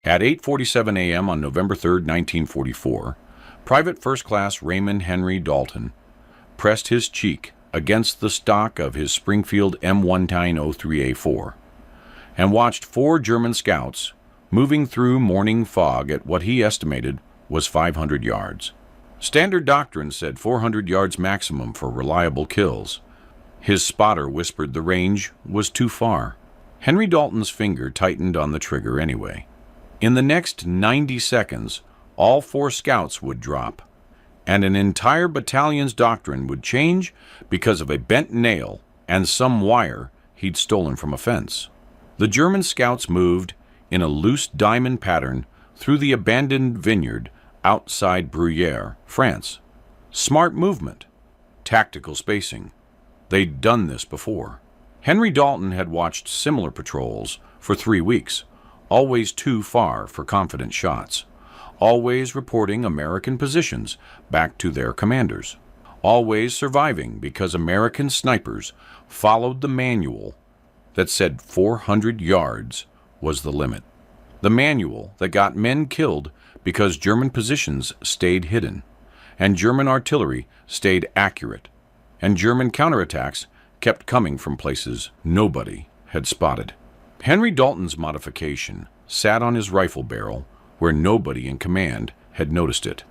At 8:47 a.m. on November 3, 1944, Private First Class Raymond Henry Dalton pressed his cheek against the stock of his Springfield M1903A4 and watched 4 German scouts moving through morning fog at what he estimated was 500 yards. Standard doctrine said 400 yards maximum for reliable kills. His spotter whispered the range was too far. Henry Dalton's finger tightened on the trigger anyway. In the next 90 seconds, all 4 scouts would drop, and an entire battalion's doctrine would change because of a bent nail and some wire he'd stolen from a fence. The German scouts moved in a loose diamond pattern through the abandoned vineyard outside Bruyères, France. Smart movement, tactical spacing. They'd done this before. Henry Dalton had watched similar patrols for 3 weeks, always too far for confident shots, always reporting American positions back to their commanders, always surviving because American snipers followed the manual that said 400 yards was the limit. The manual that got men killed because German positions stayed hidden, and German artillery stayed accurate, and German counterattacks kept coming from places nobody had spotted. Henry Dalton's modification sat on his rifle barrel where nobody in command had noticed it.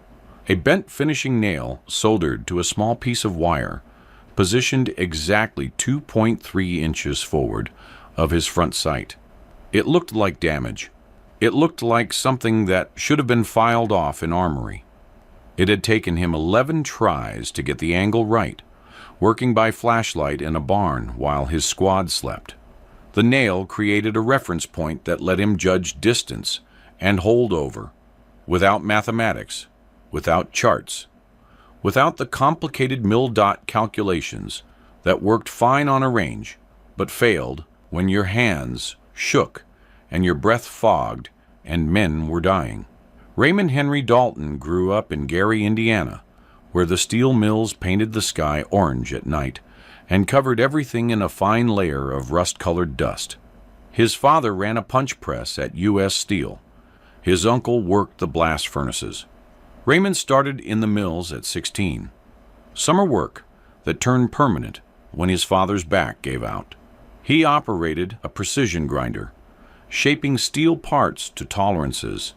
A bent finishing nail soldered to a small piece of wire, positioned exactly 2.3 inches forward of his front sight. It looked like damage. It looked like something that should have been filed off in armory. It had taken him 11 tries to get the angle right, working by flashlight in a barn while his squad slept. The nail created a reference point that let him judge distance and holdover, without mathematics, without charts, without the complicated mil-dot calculations that worked fine on a range, but failed when your hands shook and your breath fogged and men were dying. Raymond Henry Dalton grew up in Gary, Indiana, where the steel mills painted the sky orange at night and covered everything in a fine layer of rust-colored dust. His father ran a punch press at U.S. Steel. His uncle worked the blast furnaces. Raymond started in the mills at 16. Summer work that turned permanent when his father's back gave out. He operated a precision grinder, shaping steel parts to tolerances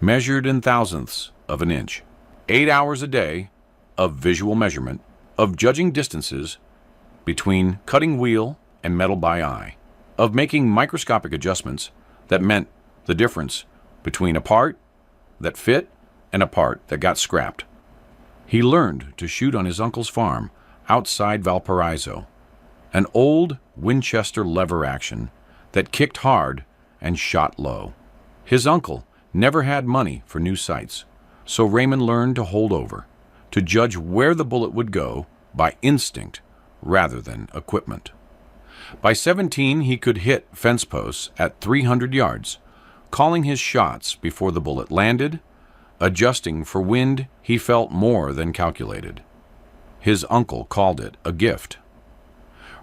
measured in thousandths of an inch. 8 hours a day of visual measurement, of judging distances between cutting wheel and metal by eye, of making microscopic adjustments that meant the difference between a part that fit and a part that got scrapped. He learned to shoot on his uncle's farm outside Valparaiso, an old Winchester lever action that kicked hard and shot low. His uncle never had money for new sights, so Raymond learned to hold over, to judge where the bullet would go by instinct rather than equipment. By 17, he could hit fence posts at 300 yards, calling his shots before the bullet landed, adjusting for wind he felt more than calculated. His uncle called it a gift.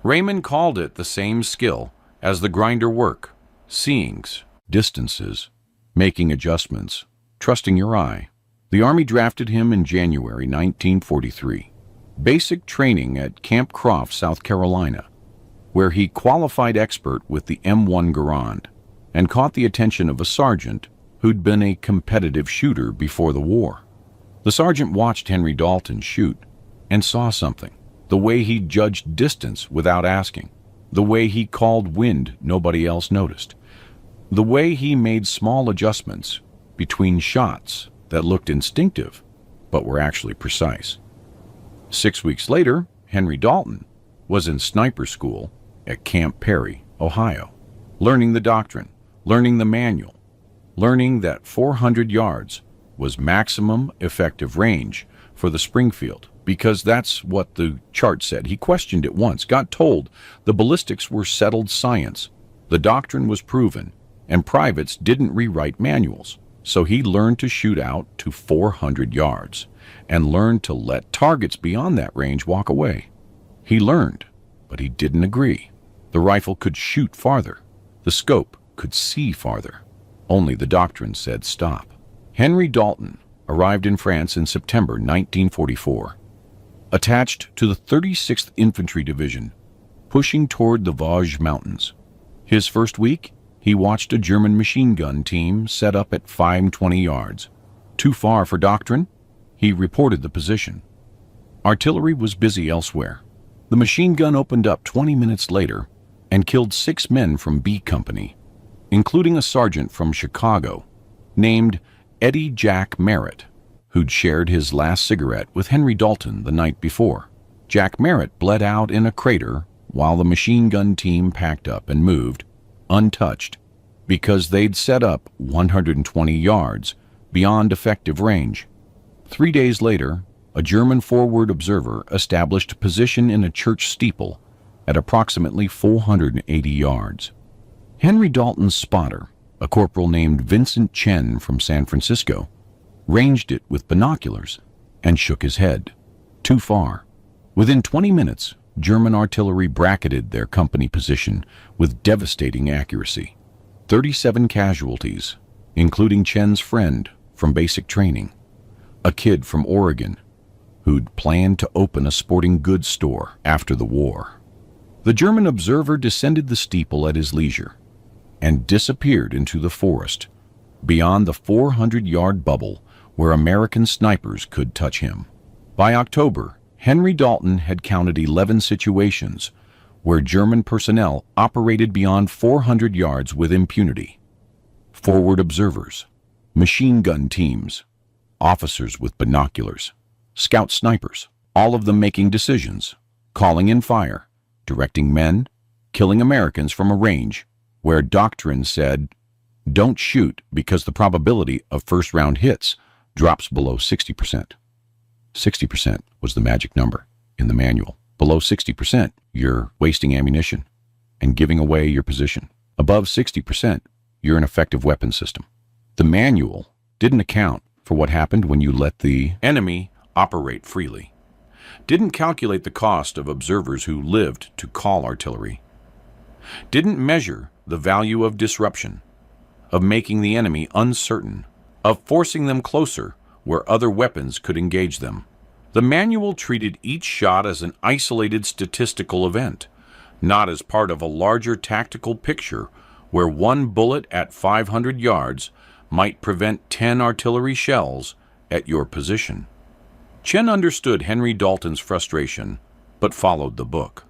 Raymond called it the same skill as the grinder work, seeings, distances, making adjustments, trusting your eye. The Army drafted him in January 1943. Basic training at Camp Croft, South Carolina, where he qualified expert with the M1 Garand and caught the attention of a sergeant who'd been a competitive shooter before the war. The sergeant watched Henry Dalton shoot and saw something, the way he judged distance without asking, the way he called wind nobody else noticed, the way he made small adjustments between shots that looked instinctive but were actually precise. 6 weeks later, Henry Dalton was in sniper school at Camp Perry, Ohio, learning the doctrine, learning the manual, learning that 400 yards was maximum effective range for the Springfield, because that's what the chart said. He questioned it once, got told the ballistics were settled science, the doctrine was proven, and privates didn't rewrite manuals. So he learned to shoot out to 400 yards and learned to let targets beyond that range walk away. He learned, but he didn't agree. The rifle could shoot farther. The scope could see farther. Only the doctrine said stop. Henry Dalton arrived in France in September 1944, attached to the 36th Infantry Division, pushing toward the Vosges Mountains. His first week, he watched a German machine gun team set up at 520 yards. Too far for doctrine? He reported the position. Artillery was busy elsewhere. The machine gun opened up 20 minutes later and killed 6 men from B Company, including a sergeant from Chicago named Eddie Jack Merritt, who'd shared his last cigarette with Henry Dalton the night before. Jack Merritt bled out in a crater while the machine gun team packed up and moved, untouched, because they'd set up 120 yards beyond effective range. 3 days later, a German forward observer established position in a church steeple at approximately 480 yards. Henry Dalton's spotter, a corporal named Vincent Chen from San Francisco, ranged it with binoculars and shook his head. Too far. Within 20 minutes, German artillery bracketed their company position with devastating accuracy. 37 casualties, including Chen's friend from basic training, a kid from Oregon who'd planned to open a sporting goods store after the war. The German observer descended the steeple at his leisure and disappeared into the forest beyond the 400-yard bubble where American snipers could touch him. By October, Henry Dalton had counted 11 situations where German personnel operated beyond 400 yards with impunity. Forward observers, machine gun teams, officers with binoculars, scout snipers, all of them making decisions, calling in fire, directing men, killing Americans from a range where doctrine said, don't shoot because the probability of first-round hits drops below 60%. 60% was the magic number in the manual. Below 60%, you're wasting ammunition and giving away your position. Above 60%, you're an effective weapon system. The manual didn't account for what happened when you let the enemy operate freely. Didn't calculate the cost of observers who lived to call artillery. Didn't measure the value of disruption, of making the enemy uncertain, of forcing them closer where other weapons could engage them. The manual treated each shot as an isolated statistical event, not as part of a larger tactical picture where one bullet at 500 yards might prevent 10 artillery shells at your position. Chen understood Henry Dalton's frustration, but followed the book.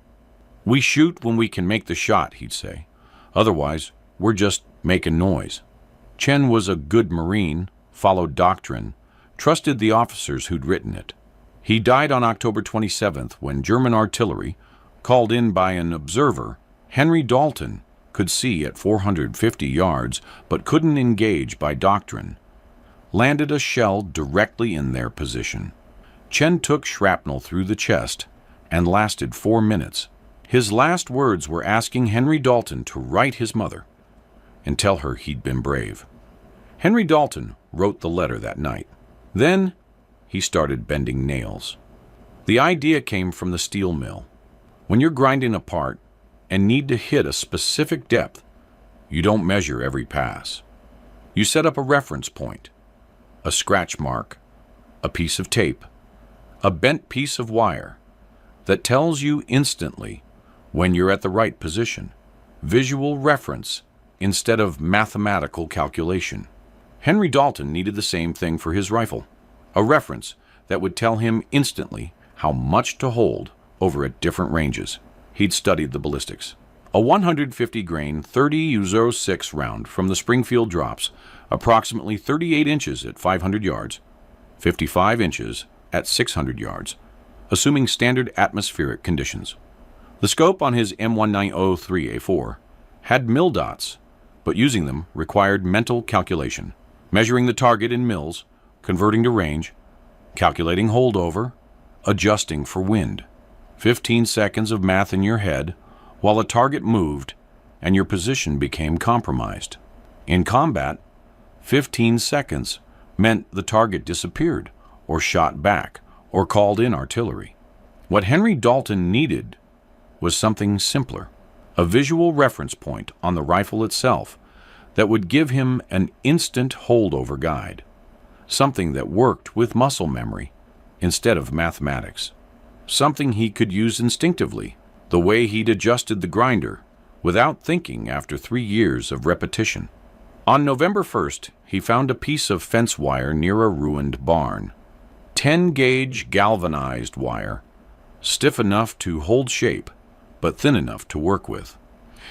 We shoot when we can make the shot, he'd say. Otherwise, we're just making noise. Chen was a good Marine, followed doctrine, trusted the officers who'd written it. He died on October 27th when German artillery, called in by an observer, Henry Dalton, could see at 450 yards but couldn't engage by doctrine, landed a shell directly in their position. Chen took shrapnel through the chest and lasted 4 minutes. His last words were asking Henry Dalton to write his mother and tell her he'd been brave. Henry Dalton wrote the letter that night. Then he started bending nails. The idea came from the steel mill. When you're grinding a part and need to hit a specific depth, you don't measure every pass. You set up a reference point, a scratch mark, a piece of tape, a bent piece of wire that tells you instantly when you're at the right position. Visual reference instead of mathematical calculation. Henry Dalton needed the same thing for his rifle, a reference that would tell him instantly how much to hold over at different ranges. He'd studied the ballistics. A 150-grain 30-06 round from the Springfield drops approximately 38 inches at 500 yards, 55 inches at 600 yards, assuming standard atmospheric conditions. The scope on his M1903A4 had mil dots, but using them required mental calculation, measuring the target in mils, converting to range, calculating holdover, adjusting for wind. 15 seconds of math in your head while a target moved and your position became compromised. In combat, 15 seconds meant the target disappeared or shot back or called in artillery. What Henry Dalton needed was something simpler, a visual reference point on the rifle itself that would give him an instant holdover guide, something that worked with muscle memory instead of mathematics, something he could use instinctively, the way he'd adjusted the grinder without thinking after 3 years of repetition. On November 1st, he found a piece of fence wire near a ruined barn. 10-gauge galvanized wire, stiff enough to hold shape, but thin enough to work with.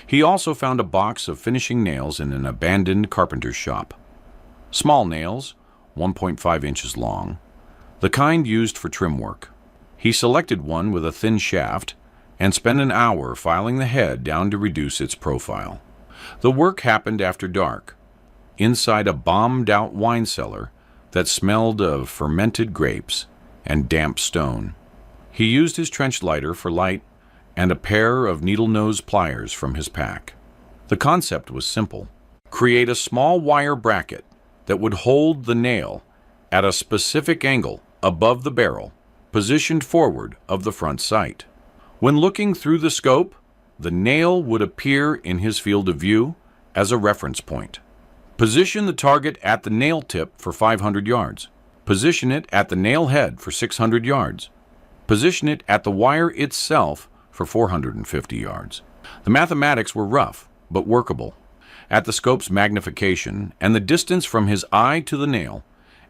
He also found a box of finishing nails in an abandoned carpenter's shop. Small nails, 1.5 inches long, the kind used for trim work. He selected one with a thin shaft and spent an hour filing the head down to reduce its profile. The work happened after dark, inside a bombed-out wine cellar that smelled of fermented grapes and damp stone. He used his trench lighter for light and a pair of needle-nose pliers from his pack. The concept was simple. Create a small wire bracket that would hold the nail at a specific angle above the barrel, positioned forward of the front sight. When looking through the scope, the nail would appear in his field of view as a reference point. Position the target at the nail tip for 500 yards. Position it at the nail head for 600 yards. Position it at the wire itself for 450 yards. The mathematics were rough, but workable. At the scope's magnification and the distance from his eye to the nail,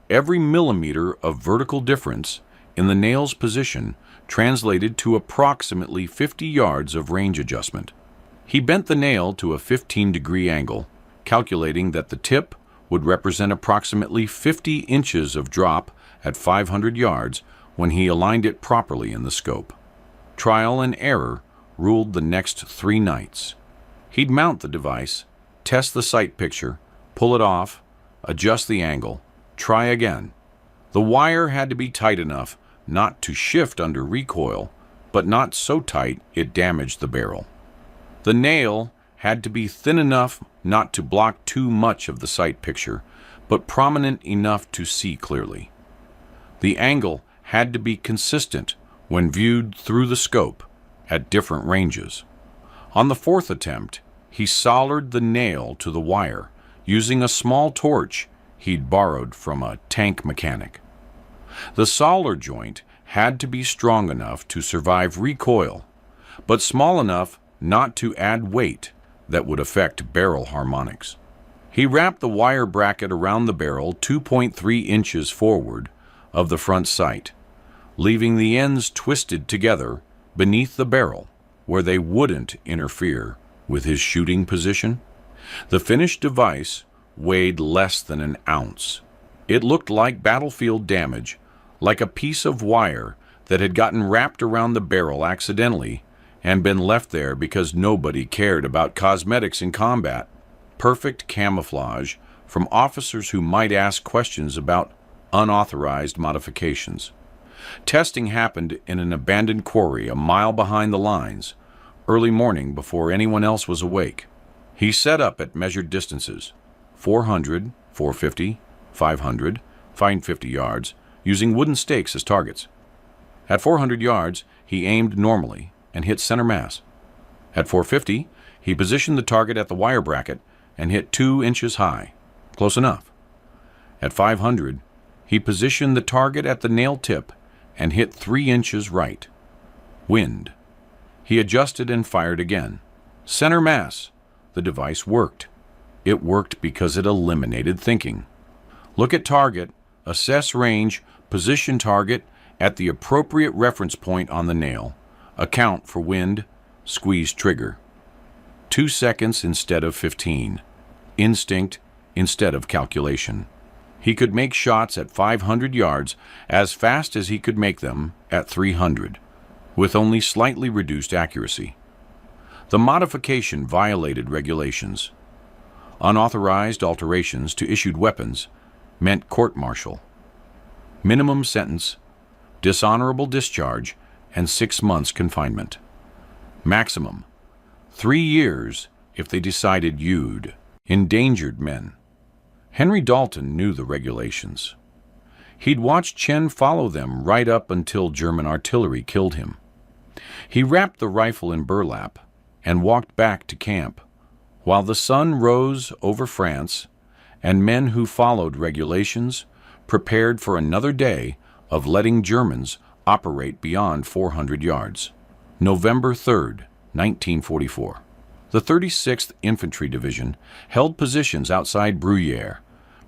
every millimeter of vertical difference in the nail's position translated to approximately 50 yards of range adjustment. He bent the nail to a 15-degree angle, calculating that the tip would represent approximately 50 inches of drop at 500 yards when he aligned it properly in the scope. Trial and error ruled the next 3 nights. He'd mount the device, test the sight picture, pull it off, adjust the angle, try again. The wire had to be tight enough not to shift under recoil, but not so tight it damaged the barrel. The nail had to be thin enough not to block too much of the sight picture, but prominent enough to see clearly. The angle had to be consistent when viewed through the scope at different ranges. On the 4th attempt, he soldered the nail to the wire using a small torch he'd borrowed from a tank mechanic. The solder joint had to be strong enough to survive recoil, but small enough not to add weight that would affect barrel harmonics. He wrapped the wire bracket around the barrel 2.3 inches forward of the front sight, leaving the ends twisted together beneath the barrel where they wouldn't interfere with his shooting position. The finished device weighed less than an ounce. It looked like battlefield damage, like a piece of wire that had gotten wrapped around the barrel accidentally and been left there because nobody cared about cosmetics in combat. Perfect camouflage from officers who might ask questions about unauthorized modifications. Testing happened in an abandoned quarry a mile behind the lines, early morning before anyone else was awake. He set up at measured distances, 400, 450, 500, 550 yards, using wooden stakes as targets. At 400 yards, he aimed normally and hit center mass. At 450, he positioned the target at the wire bracket and hit 2 inches high, close enough. At 500, he positioned the target at the nail tip and hit 3 inches right. Wind. He adjusted and fired again. Center mass. The device worked. It worked because it eliminated thinking. Look at target, assess range, position target at the appropriate reference point on the nail, account for wind, squeeze trigger. 2 seconds instead of 15. Instinct instead of calculation. He could make shots at 500 yards as fast as he could make them at 300, with only slightly reduced accuracy. The modification violated regulations. Unauthorized alterations to issued weapons meant court-martial. Minimum sentence, dishonorable discharge, and 6 months confinement. Maximum, 3 years if they decided you'd endangered men. Henry Dalton knew the regulations. He'd watched Chen follow them right up until German artillery killed him. He wrapped the rifle in burlap and walked back to camp, While the sun rose over France, and men who followed regulations prepared for another day of letting Germans operate beyond 400 yards. November 3rd, 1944. The 36th Infantry Division held positions outside Bruyères,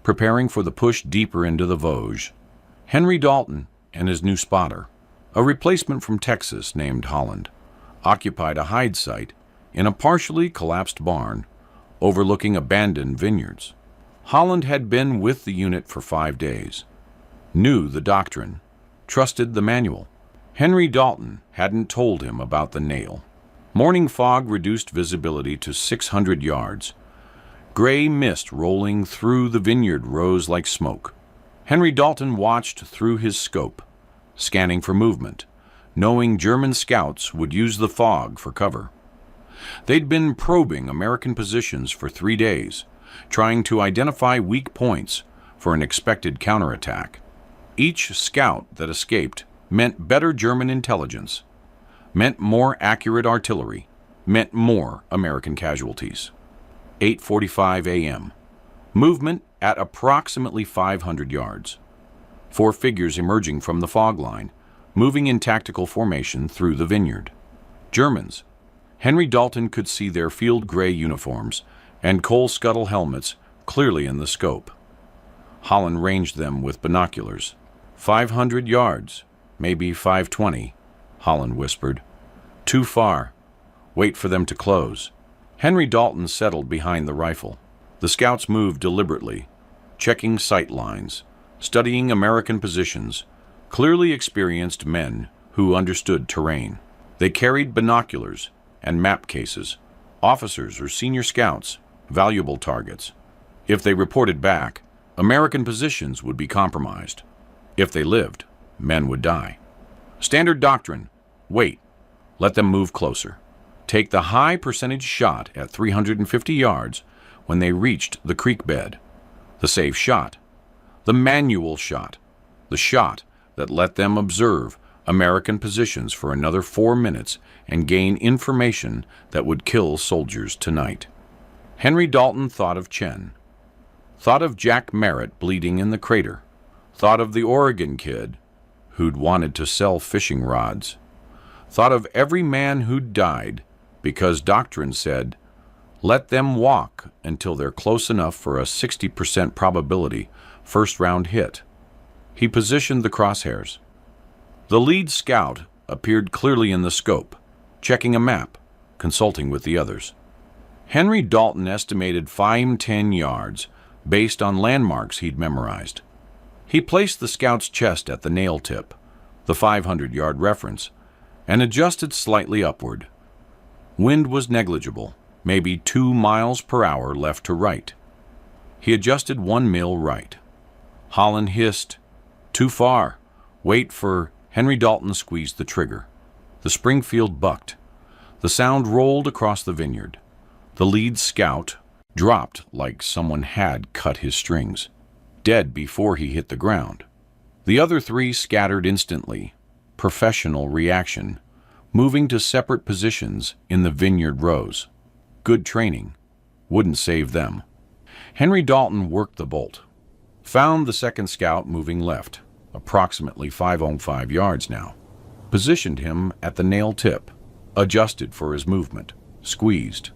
preparing for the push deeper into the Vosges. Henry Dalton and his new spotter, a replacement from Texas named Holland, occupied a hide site in a partially collapsed barn overlooking abandoned vineyards. Holland had been with the unit for 5 days, knew the doctrine, trusted the manual. Henry Dalton hadn't told him about the nail. Morning fog reduced visibility to 600 yards. Gray mist rolling through the vineyard rose like smoke. Henry Dalton watched through his scope, scanning for movement, knowing German scouts would use the fog for cover. They'd been probing American positions for 3 days, trying to identify weak points for an expected counterattack. Each scout that escaped meant better German intelligence, meant more accurate artillery, meant more American casualties. 8:45 a.m. Movement at approximately 500 yards. 4 figures emerging from the fog line, moving in tactical formation through the vineyard. Germans. Henry Dalton could see their field gray uniforms and coal scuttle helmets clearly in the scope. Holland ranged them with binoculars. 500 yards, maybe 520, Holland whispered. Too far. Wait for them to close. Henry Dalton settled behind the rifle. The scouts moved deliberately, checking sight lines, studying American positions, clearly experienced men who understood terrain. They carried binoculars and map cases, officers or senior scouts, valuable targets. If they reported back, American positions would be compromised. If they lived, men would die. Standard doctrine: wait, let them move closer. Take the high percentage shot at 350 yards when they reached the creek bed. The safe shot. The manual shot. The shot that let them observe American positions for another 4 minutes and gain information that would kill soldiers tonight. Henry Dalton thought of Chen. Thought of Jack Merritt bleeding in the crater. Thought of the Oregon kid who'd wanted to sell fishing rods. Thought of every man who'd died because doctrine said, let them walk until they're close enough for a 60% probability first-round hit. He positioned the crosshairs. The lead scout appeared clearly in the scope, checking a map, consulting with the others. Henry Dalton estimated 5-10 yards based on landmarks he'd memorized. He placed the scout's chest at the nail tip, the 500-yard reference, and adjusted slightly upward. Wind was negligible, maybe 2 miles per hour left to right. He adjusted 1 mil right. Holland hissed, too far. Wait for... Henry Dalton squeezed the trigger. The Springfield bucked. The sound rolled across the vineyard. The lead scout dropped like someone had cut his strings, dead before he hit the ground. The other 3 scattered instantly. Professional reaction, moving to separate positions in the vineyard rows. Good training. Wouldn't save them. Henry Dalton worked the bolt. Found the second scout moving left, approximately 505 yards now. Positioned him at the nail tip, adjusted for his movement, squeezed.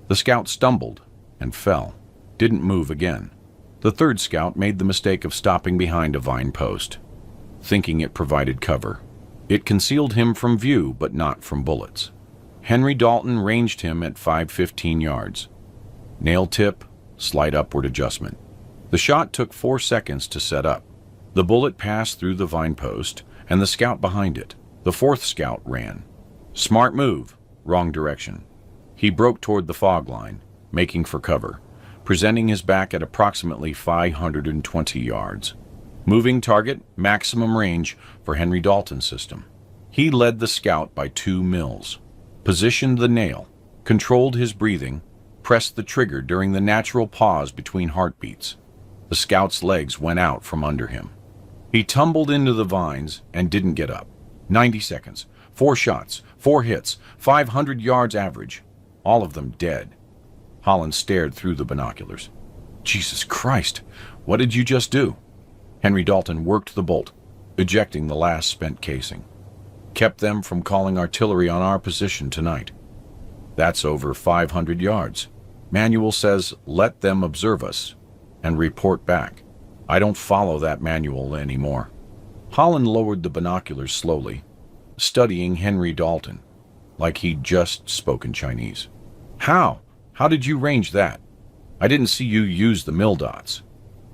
The scout stumbled and fell, didn't move again. The third scout made the mistake of stopping behind a vine post, thinking it provided cover. It concealed him from view, but not from bullets. Henry Dalton ranged him at 515 yards. Nail tip, slight upward adjustment. The shot took 4 seconds to set up. The bullet passed through the vine post and the scout behind it. The fourth scout ran. Smart move, wrong direction. He broke toward the fog line, making for cover, presenting his back at approximately 520 yards. Moving target, maximum range for Henry Dalton's system. He led the scout by 2 mils, positioned the nail, controlled his breathing, pressed the trigger during the natural pause between heartbeats. The scout's legs went out from under him. He tumbled into the vines and didn't get up. 90 seconds, 4 shots, 4 hits, 500 yards average, all of them dead. Holland stared through the binoculars. Jesus Christ, what did you just do? Henry Dalton worked the bolt, ejecting the last spent casing. Kept them from calling artillery on our position tonight. That's over 500 yards. Manual says let them observe us and report back. I don't follow that manual anymore. Holland lowered the binoculars slowly, studying Henry Dalton, like he'd just spoken Chinese. How? How did you range that? I didn't see you use the mill dots.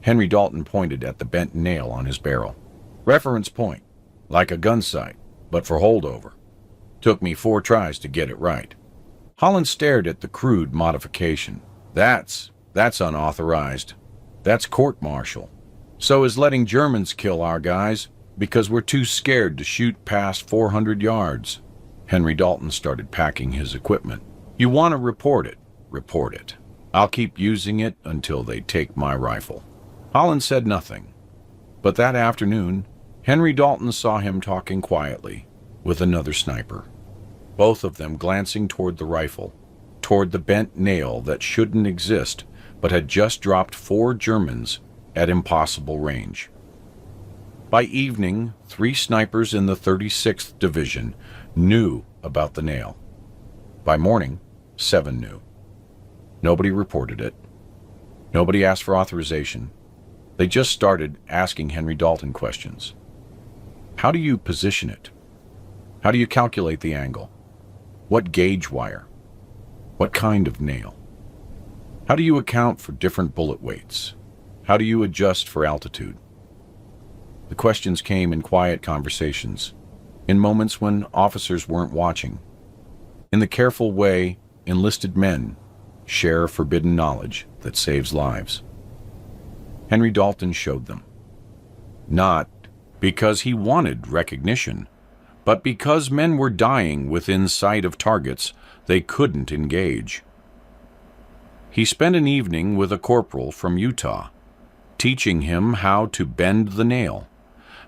Henry Dalton pointed at the bent nail on his barrel. Reference point, like a gun sight, but for holdover. Took me 4 tries to get it right. Holland stared at the crude modification. That's unauthorized. That's court-martial. So is letting Germans kill our guys because we're too scared to shoot past 400 yards. Henry Dalton started packing his equipment. You want to report it? Report it. I'll keep using it until they take my rifle. Holland said nothing, but that afternoon, Henry Dalton saw him talking quietly with another sniper, both of them glancing toward the rifle, toward the bent nail that shouldn't exist but had just dropped 4 Germans at impossible range. By evening, 3 snipers in the 36th Division knew about the nail. By morning, 7 knew. Nobody reported it. Nobody asked for authorization. They just started asking Henry Dalton questions. How do you position it? How do you calculate the angle? What gauge wire? What kind of nail? How do you account for different bullet weights? How do you adjust for altitude? The questions came in quiet conversations, in moments when officers weren't watching. In the careful way enlisted men share forbidden knowledge that saves lives. Henry Dalton showed them. Not because he wanted recognition, but because men were dying within sight of targets they couldn't engage. He spent an evening with a corporal from Utah, teaching him how to bend the nail,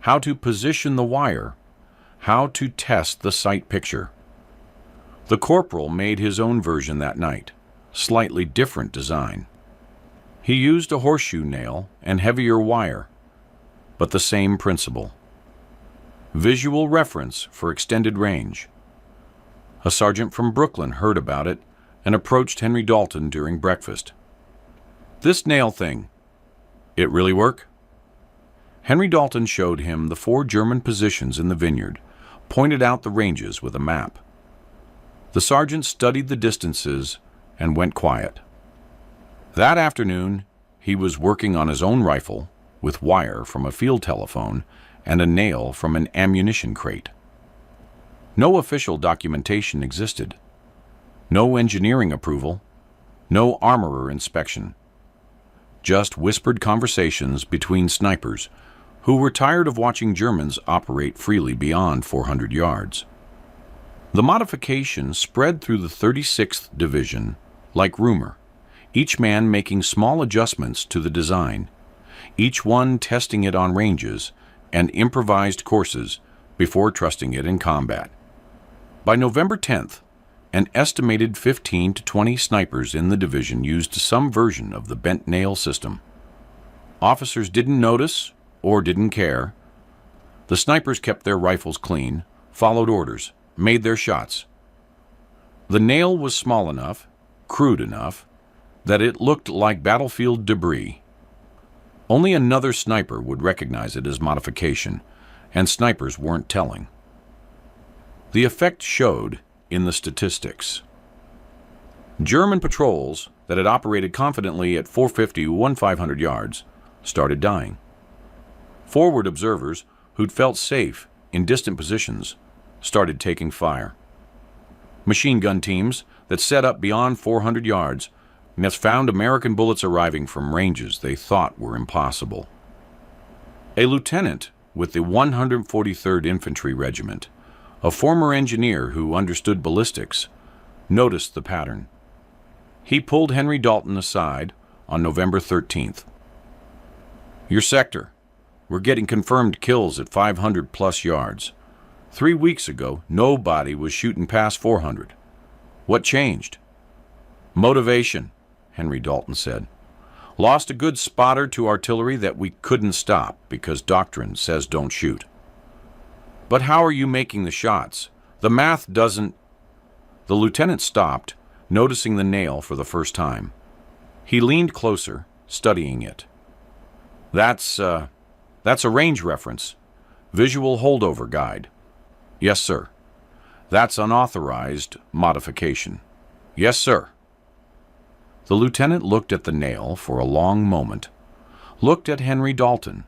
how to position the wire, how to test the sight picture. The corporal made his own version that night, slightly different design. He used a horseshoe nail and heavier wire, but the same principle. Visual reference for extended range. A sergeant from Brooklyn heard about it and approached Henry Dalton during breakfast. This nail thing, it really work? Henry Dalton showed him the 4 German positions in the vineyard, pointed out the ranges with a map. The sergeant studied the distances and went quiet. That afternoon, he was working on his own rifle with wire from a field telephone and a nail from an ammunition crate. No official documentation existed. No engineering approval. No armorer inspection. Just whispered conversations between snipers who were tired of watching Germans operate freely beyond 400 yards. The modification spread through the 36th Division like rumor, each man making small adjustments to the design, each one testing it on ranges and improvised courses before trusting it in combat. By November 10th, an estimated 15 to 20 snipers in the division used some version of the bent nail system. Officers didn't notice or didn't care. The snipers kept their rifles clean, followed orders, made their shots. The nail was small enough, crude enough, that it looked like battlefield debris. Only another sniper would recognize it as modification, and snipers weren't telling. The effect showed in the statistics. German patrols that had operated confidently at 450-500 yards started dying. Forward observers who'd felt safe in distant positions started taking fire. Machine gun teams that set up beyond 400 yards and found American bullets arriving from ranges they thought were impossible. A lieutenant with the 143rd Infantry Regiment, a former engineer who understood ballistics, noticed the pattern. He pulled Henry Dalton aside on November 13th. Your sector, we're getting confirmed kills at 500-plus yards. 3 weeks ago, nobody was shooting past 400. What changed? Motivation. Henry Dalton said. Lost a good spotter to artillery that we couldn't stop because doctrine says don't shoot. But how are you making the shots? The math doesn't... The lieutenant stopped, noticing the nail for the first time. He leaned closer, studying it. That's a range reference. Visual holdover guide. Yes, sir. That's unauthorized modification. Yes, sir. The lieutenant looked at the nail for a long moment, looked at Henry Dalton,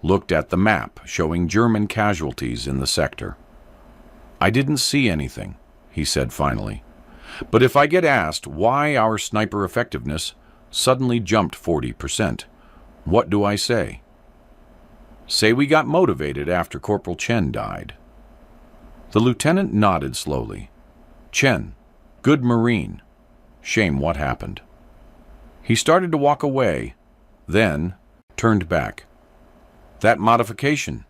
looked at the map showing German casualties in the sector. I didn't see anything, he said finally. But if I get asked why our sniper effectiveness suddenly jumped 40%, what do I say? Say we got motivated after Corporal Chen died. The lieutenant nodded slowly. Chen, good Marine. Shame what happened. He started to walk away, then turned back. That modification.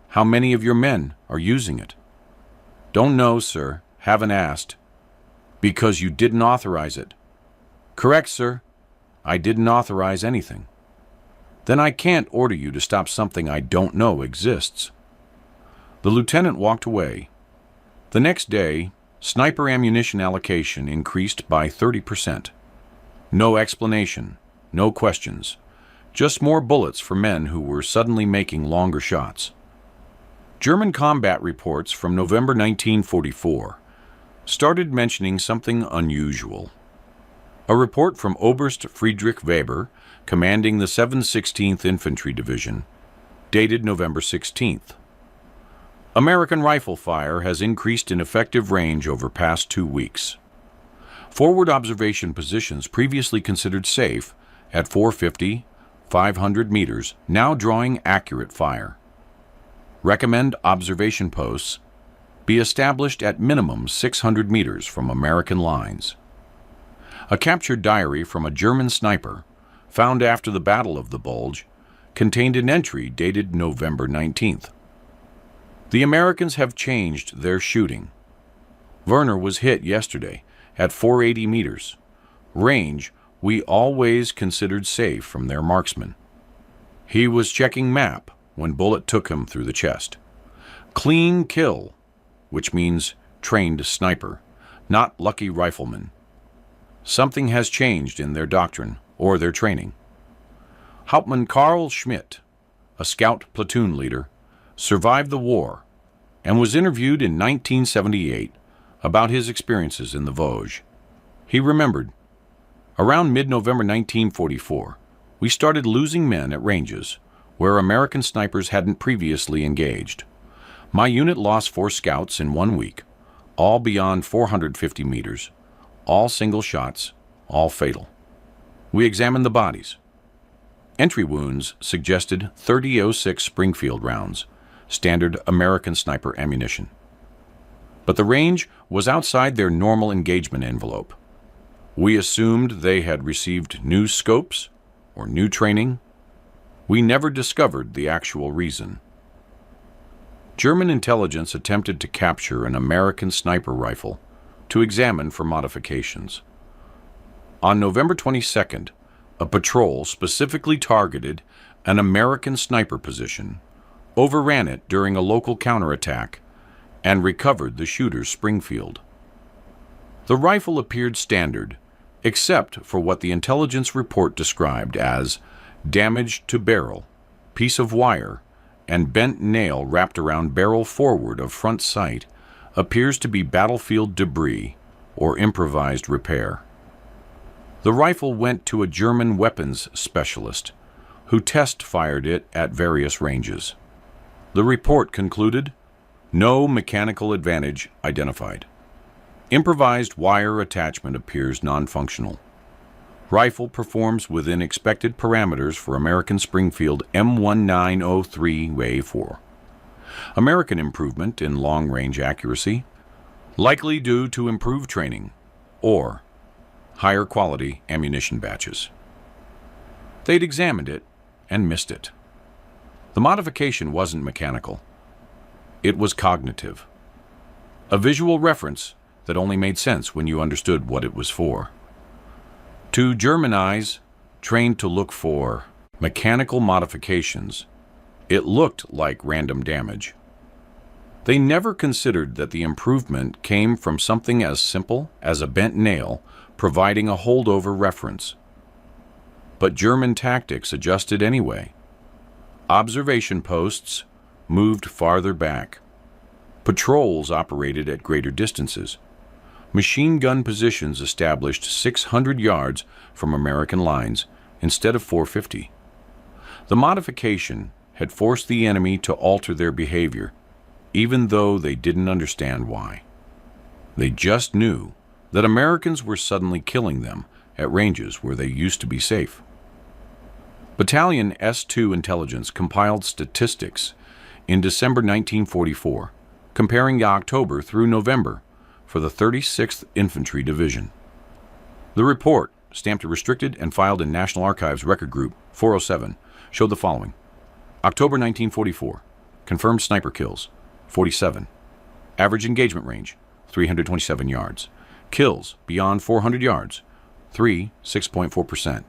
How many of your men are using it? Don't know, sir. Haven't asked. Because you didn't authorize it. Correct, sir. I didn't authorize anything. Then I can't order you to stop something I don't know exists. The lieutenant walked away. The next day, sniper ammunition allocation increased by 30%. No explanation, no questions, just more bullets for men who were suddenly making longer shots. German combat reports from November 1944 started mentioning something unusual. A report from Oberst Friedrich Weber, commanding the 716th Infantry Division, dated November 16th. American rifle fire has increased in effective range over past 2 weeks. Forward observation positions previously considered safe at 450, 500 meters, now drawing accurate fire. Recommend observation posts be established at minimum 600 meters from American lines. A captured diary from a German sniper, found after the Battle of the Bulge, contained an entry dated November 19th. The Americans have changed their shooting. Werner was hit yesterday at 480 meters, range we always considered safe from their marksman. He was checking map when bullet took him through the chest. Clean kill, which means trained sniper, not lucky rifleman. Something has changed in their doctrine or their training. Hauptmann Karl Schmidt, a scout platoon leader, survived the war and was interviewed in 1978 about his experiences in the Vosges. He remembered, around mid-November 1944, we started losing men at ranges where American snipers hadn't previously engaged. My unit lost 4 scouts in 1 week, all beyond 450 meters, all single shots, all fatal. We examined the bodies. Entry wounds suggested 30-06 Springfield rounds, standard American sniper ammunition. But the range was outside their normal engagement envelope. We assumed they had received new scopes or new training. We never discovered the actual reason. German intelligence attempted to capture an American sniper rifle to examine for modifications. On November 22nd, a patrol specifically targeted an American sniper position, overran it during a local counterattack, and recovered the shooter's Springfield. The rifle appeared standard, except for what the intelligence report described as damage to barrel, piece of wire, and bent nail wrapped around barrel forward of front sight appears to be battlefield debris or improvised repair. The rifle went to a German weapons specialist, who test-fired it at various ranges. The report concluded, no mechanical advantage identified. Improvised wire attachment appears non-functional. Rifle performs within expected parameters for American Springfield M1903-4. American improvement in long-range accuracy, likely due to improved training or higher quality ammunition batches. They'd examined it and missed it. The modification wasn't mechanical. It was cognitive. A visual reference that only made sense when you understood what it was for. To German eyes, trained to look for mechanical modifications, it looked like random damage. They never considered that the improvement came from something as simple as a bent nail providing a holdover reference. But German tactics adjusted anyway. Observation posts moved farther back. Patrols operated at greater distances. Machine gun positions established 600 yards from American lines instead of 450. The modification had forced the enemy to alter their behavior, even though they didn't understand why. They just knew that Americans were suddenly killing them at ranges where they used to be safe. Battalion S2 Intelligence compiled statistics in December 1944, comparing October through November for the 36th Infantry Division. The report, stamped restricted and filed in National Archives Record Group 407, showed the following. October 1944, confirmed sniper kills, 47. Average engagement range, 327 yards. Kills beyond 400 yards, 6.4%.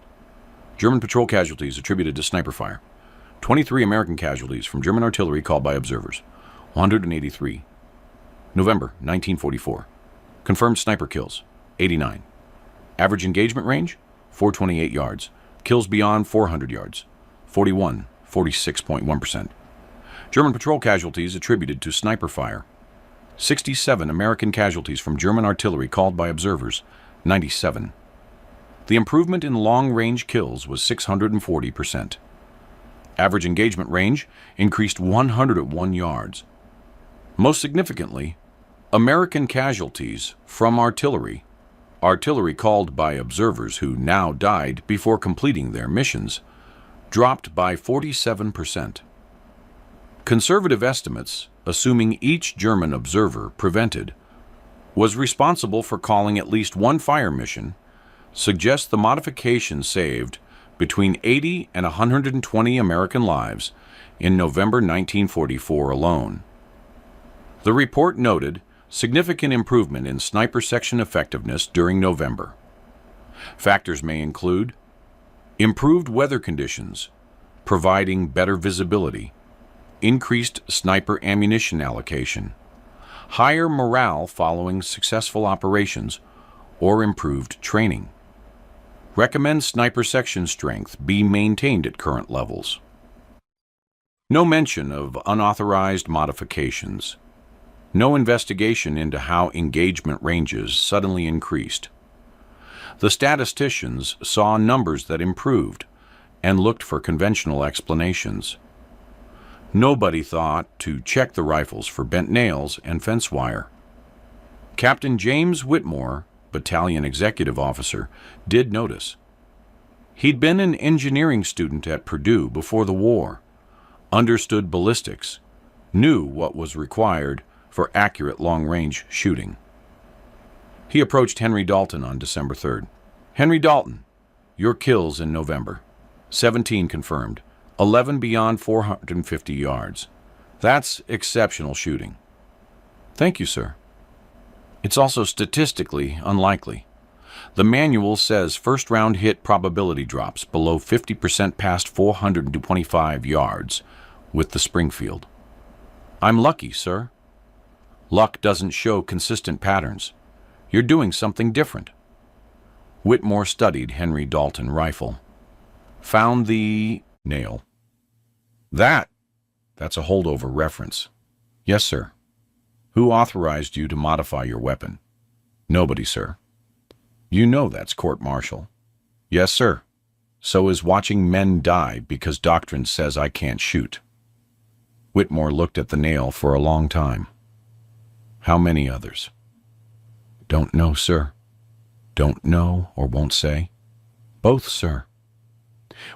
German patrol casualties attributed to sniper fire. 23 American casualties from German artillery called by observers, 183. November 1944. Confirmed sniper kills, 89. Average engagement range, 428 yards. Kills beyond 400 yards, 46.1%. German patrol casualties attributed to sniper fire. 67 American casualties from German artillery called by observers, 97. The improvement in long-range kills was 640%. Average engagement range increased 101 yards. Most significantly, American casualties from artillery called by observers who now died before completing their missions, dropped by 47%. Conservative estimates, assuming each German observer prevented was responsible for calling at least one fire mission, suggest the modification saved between 80 and 120 American lives in November 1944 alone. The report noted significant improvement in sniper section effectiveness during November. Factors may include improved weather conditions, providing better visibility, increased sniper ammunition allocation, higher morale following successful operations, or improved training. Recommend sniper section strength be maintained at current levels. No mention of unauthorized modifications. No investigation into how engagement ranges suddenly increased. The statisticians saw numbers that improved and looked for conventional explanations. Nobody thought to check the rifles for bent nails and fence wire. Captain James Whitmore, battalion executive officer, did notice. He'd been an engineering student at Purdue before the war, understood ballistics, knew what was required for accurate long-range shooting. He approached Henry Dalton on December 3rd. Henry Dalton, your kills in November. 17 confirmed, 11 beyond 450 yards. That's exceptional shooting. Thank you, sir. It's also statistically unlikely. The manual says first-round hit probability drops below 50% past 425 yards with the Springfield. I'm lucky, sir. Luck doesn't show consistent patterns. You're doing something different. Whitmore studied Henry Dalton rifle. Found the nail. That's a holdover reference. Yes, sir. Who authorized you to modify your weapon? Nobody, sir. You know that's court-martial. Yes, sir. So is watching men die because doctrine says I can't shoot. Whitmore looked at the nail for a long time. How many others? Don't know, sir. Don't know or won't say? Both, sir.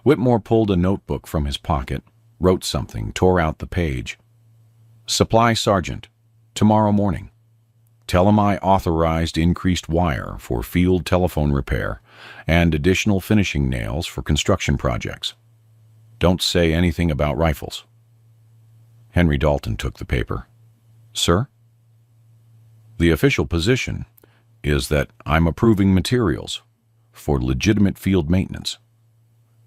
Whitmore pulled a notebook from his pocket, wrote something, tore out the page. Supply sergeant, tomorrow morning. Tell him I authorized increased wire for field telephone repair and additional finishing nails for construction projects. Don't say anything about rifles. Henry Dalton took the paper. Sir? The official position is that I'm approving materials for legitimate field maintenance.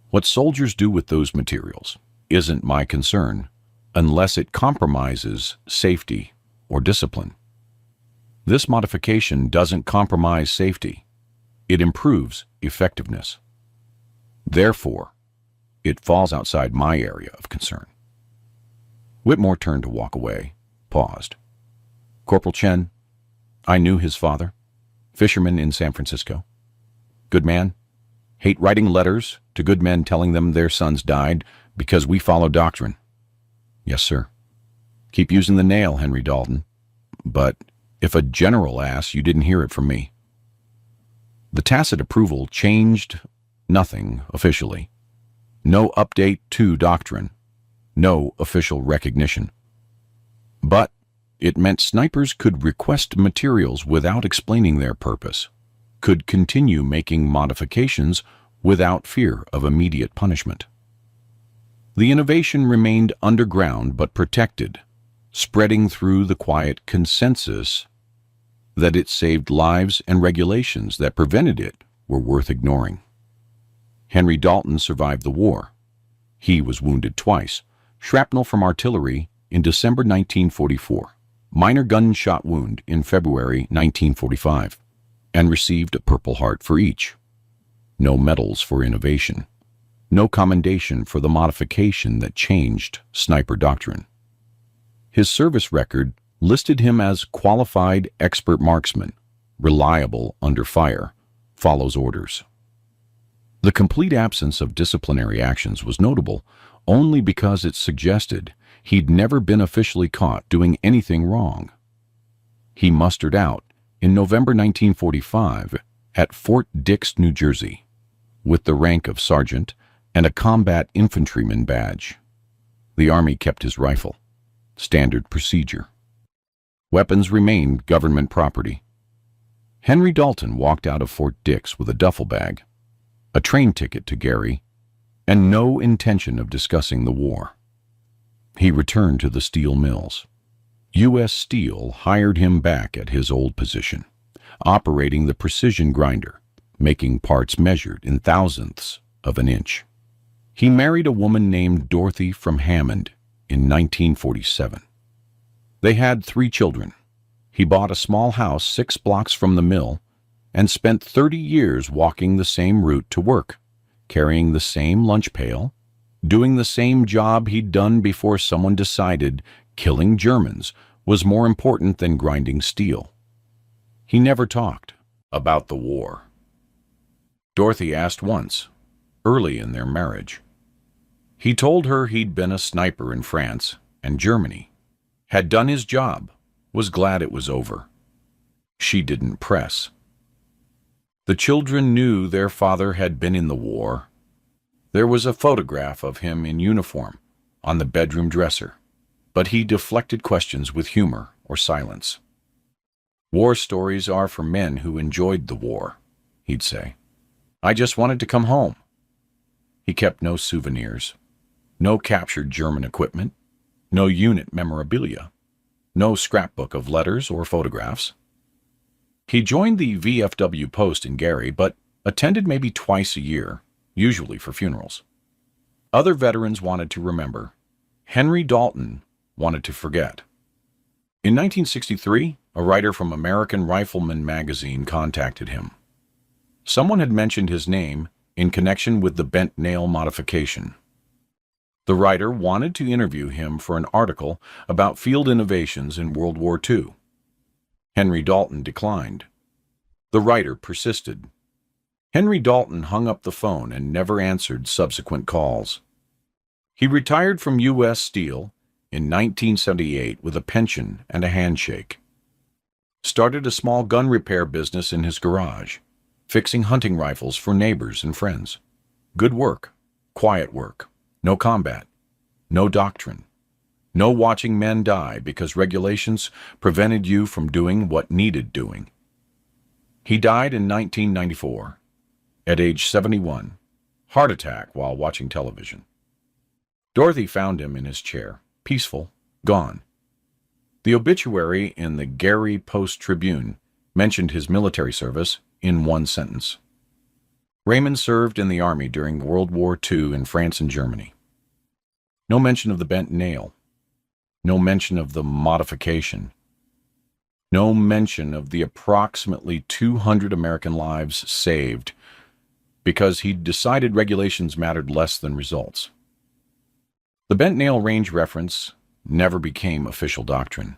What soldiers do with those materials isn't my concern unless it compromises safety or discipline. This modification doesn't compromise safety. It improves effectiveness. Therefore, it falls outside my area of concern. Whitmore turned to walk away, paused. Corporal Chen, I knew his father, fisherman in San Francisco. Good man. Hate writing letters to good men telling them their sons died because we follow doctrine. Yes, sir. Keep using the nail, Henry Dalton. But if a general asks, you didn't hear it from me. The tacit approval changed nothing officially. No update to doctrine. No official recognition. But it meant snipers could request materials without explaining their purpose, could continue making modifications without fear of immediate punishment. The innovation remained underground but protected, spreading through the quiet consensus that it saved lives and regulations that prevented it were worth ignoring. Henry Dalton survived the war. He was wounded twice, shrapnel from artillery in December 1944, minor gunshot wound in February 1945, and received a Purple Heart for each. No medals for innovation. No commendation for the modification that changed sniper doctrine. His service record listed him as qualified expert marksman, reliable under fire, follows orders. The complete absence of disciplinary actions was notable only because it suggested he'd never been officially caught doing anything wrong. He mustered out in November 1945 at Fort Dix, New Jersey, with the rank of sergeant and a combat infantryman badge. The Army kept his rifle. Standard procedure. Weapons remained government property. Henry Dalton walked out of Fort Dix with a duffel bag, a train ticket to Gary, and no intention of discussing the war. He returned to the steel mills. U.S. Steel hired him back at his old position, operating the precision grinder, making parts measured in thousandths of an inch. He married a woman named Dorothy from Hammond in 1947. They had 3 children. He bought a small house 6 blocks from the mill and spent 30 years walking the same route to work, carrying the same lunch pail, doing the same job he'd done before someone decided killing Germans was more important than grinding steel. He never talked about the war. Dorothy asked once, early in their marriage. He told her he'd been a sniper in France and Germany, had done his job, was glad it was over. She didn't press. The children knew their father had been in the war. There was a photograph of him in uniform on the bedroom dresser, but he deflected questions with humor or silence. War stories are for men who enjoyed the war, he'd say. I just wanted to come home. He kept no souvenirs, no captured German equipment, no unit memorabilia, no scrapbook of letters or photographs. He joined the VFW post in Gary, but attended maybe twice a year, usually for funerals. Other veterans wanted to remember. Henry Dalton wanted to forget. In 1963, a writer from American Rifleman magazine contacted him. Someone had mentioned his name in connection with the bent nail modification. The writer wanted to interview him for an article about field innovations in World War II. Henry Dalton declined. The writer persisted. Henry Dalton hung up the phone and never answered subsequent calls. He retired from U.S. Steel in 1978 with a pension and a handshake. Started a small gun repair business in his garage, fixing hunting rifles for neighbors and friends. Good work, quiet work, no combat, no doctrine, no watching men die because regulations prevented you from doing what needed doing. He died in 1994, at age 71, heart attack while watching television. Dorothy found him in his chair, peaceful, gone. The obituary in the Gary Post-Tribune mentioned his military service in one sentence. Raymond served in the Army during World War II in France and Germany. No mention of the bent nail. No mention of the modification. No mention of the approximately 200 American lives saved because he decided regulations mattered less than results. The bent nail range reference never became official doctrine.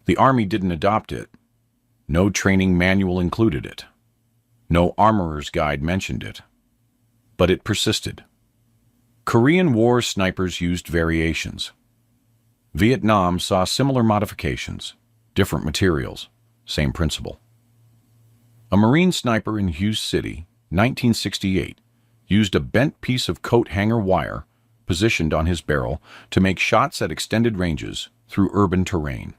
The Army didn't adopt it. No training manual included it. No armorer's guide mentioned it. But it persisted. Korean War snipers used variations. Vietnam saw similar modifications, different materials, same principle. A Marine sniper in Hughes City, 1968, used a bent piece of coat hanger wire positioned on his barrel to make shots at extended ranges through urban terrain.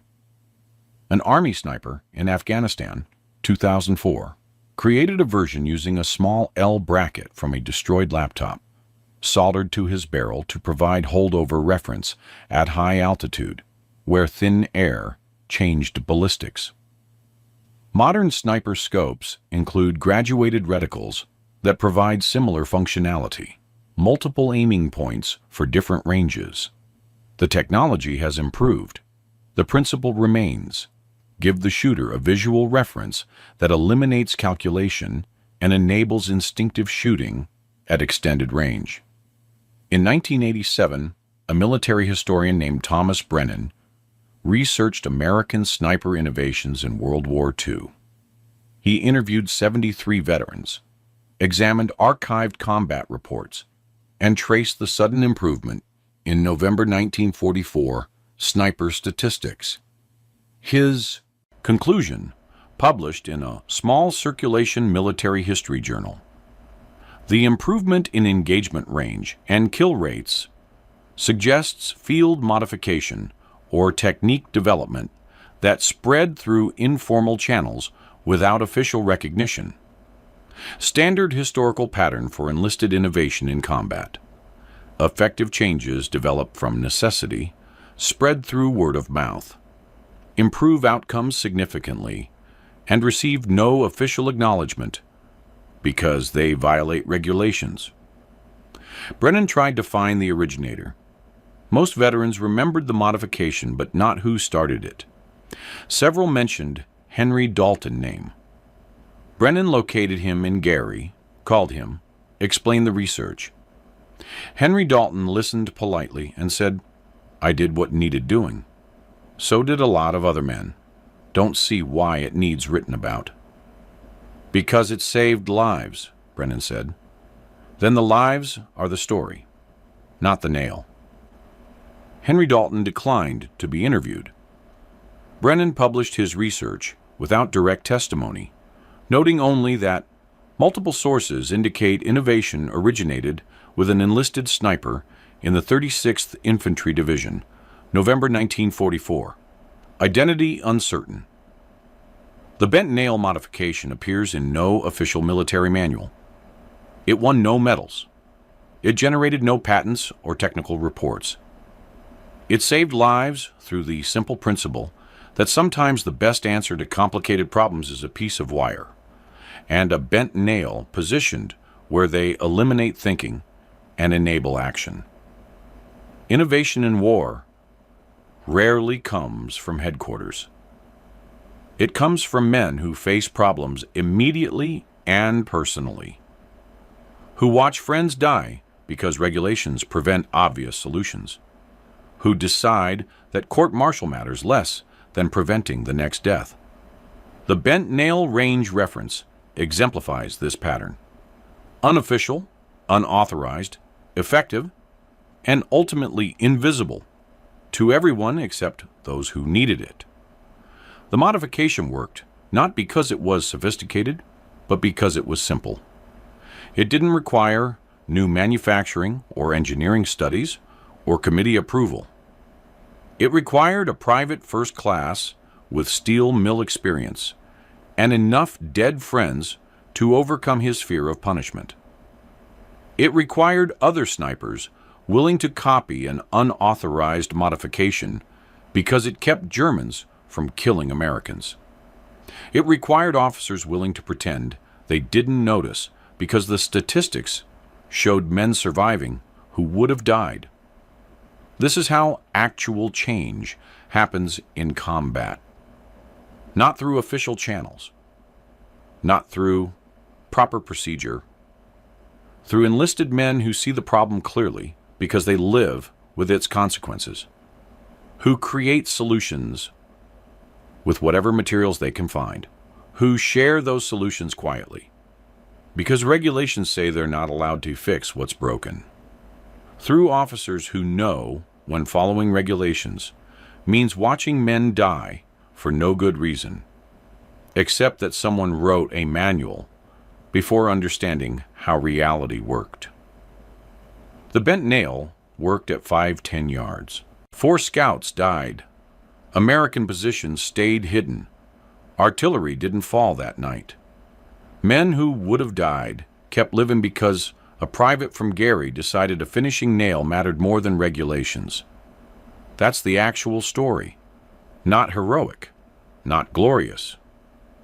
An Army sniper in Afghanistan, 2004, created a version using a small L bracket from a destroyed laptop, soldered to his barrel to provide holdover reference at high altitude, where thin air changed ballistics. Modern sniper scopes include graduated reticles that provide similar functionality, multiple aiming points for different ranges. The technology has improved. The principle remains. Give the shooter a visual reference that eliminates calculation and enables instinctive shooting at extended range. In 1987, a military historian named Thomas Brennan researched American sniper innovations in World War II. He interviewed 73 veterans, examined archived combat reports, and traced the sudden improvement in November 1944 sniper statistics. His conclusion, published in a small circulation military history journal. The improvement in engagement range and kill rates suggests field modification or technique development that spread through informal channels without official recognition. Standard historical pattern for enlisted innovation in combat. Effective changes develop from necessity, spread through word of mouth, improve outcomes significantly, and receive no official acknowledgement because they violate regulations. Brennan tried to find the originator. Most veterans remembered the modification, but not who started it. Several mentioned Henry Dalton name. Brennan located him in Gary, called him, explained the research. Henry Dalton listened politely and said, "I did what needed doing. So did a lot of other men. Don't see why it needs written about." "Because it saved lives," Brennan said. "Then the lives are the story, not the nail." Henry Dalton declined to be interviewed. Brennan published his research without direct testimony, noting only that multiple sources indicate innovation originated with an enlisted sniper in the 36th Infantry Division, November 1944. Identity uncertain. The bent nail modification appears in no official military manual. It won no medals. It generated no patents or technical reports. It saved lives through the simple principle that sometimes the best answer to complicated problems is a piece of wire and a bent nail positioned where they eliminate thinking and enable action. Innovation in war rarely comes from headquarters. It comes from men who face problems immediately and personally, who watch friends die because regulations prevent obvious solutions, who decide that court-martial matters less than preventing the next death. The bent nail range reference exemplifies this pattern. Unofficial, unauthorized, effective, and ultimately invisible to everyone except those who needed it. The modification worked not because it was sophisticated, but because it was simple. It didn't require new manufacturing or engineering studies or committee approval. It required a private first class with steel mill experience and enough dead friends to overcome his fear of punishment. It required other snipers willing to copy an unauthorized modification because it kept Germans from killing Americans. It required officers willing to pretend they didn't notice because the statistics showed men surviving who would have died. This is how actual change happens in combat. Not through official channels, not through proper procedure, through enlisted men who see the problem clearly because they live with its consequences, who create solutions with whatever materials they can find, who share those solutions quietly, because regulations say they're not allowed to fix what's broken. Through officers who know when following regulations means watching men die for no good reason, except that someone wrote a manual before understanding how reality worked. The bent nail worked at 5-10 yards. 4 scouts died. American positions stayed hidden. Artillery didn't fall that night. Men who would have died kept living because a private from Gary decided a finishing nail mattered more than regulations. That's the actual story. Not heroic, not glorious,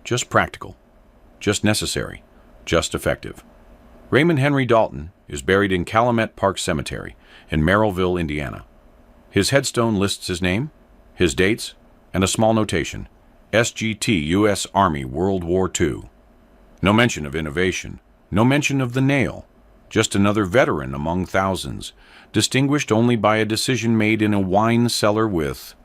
just practical, just necessary, just effective. Raymond Henry Dalton is buried in Calumet Park Cemetery in Merrillville, Indiana. His headstone lists his name, his dates, and a small notation, SGT U.S. Army World War II. No mention of innovation, no mention of the nail, just another veteran among thousands, distinguished only by a decision made in a wine cellar with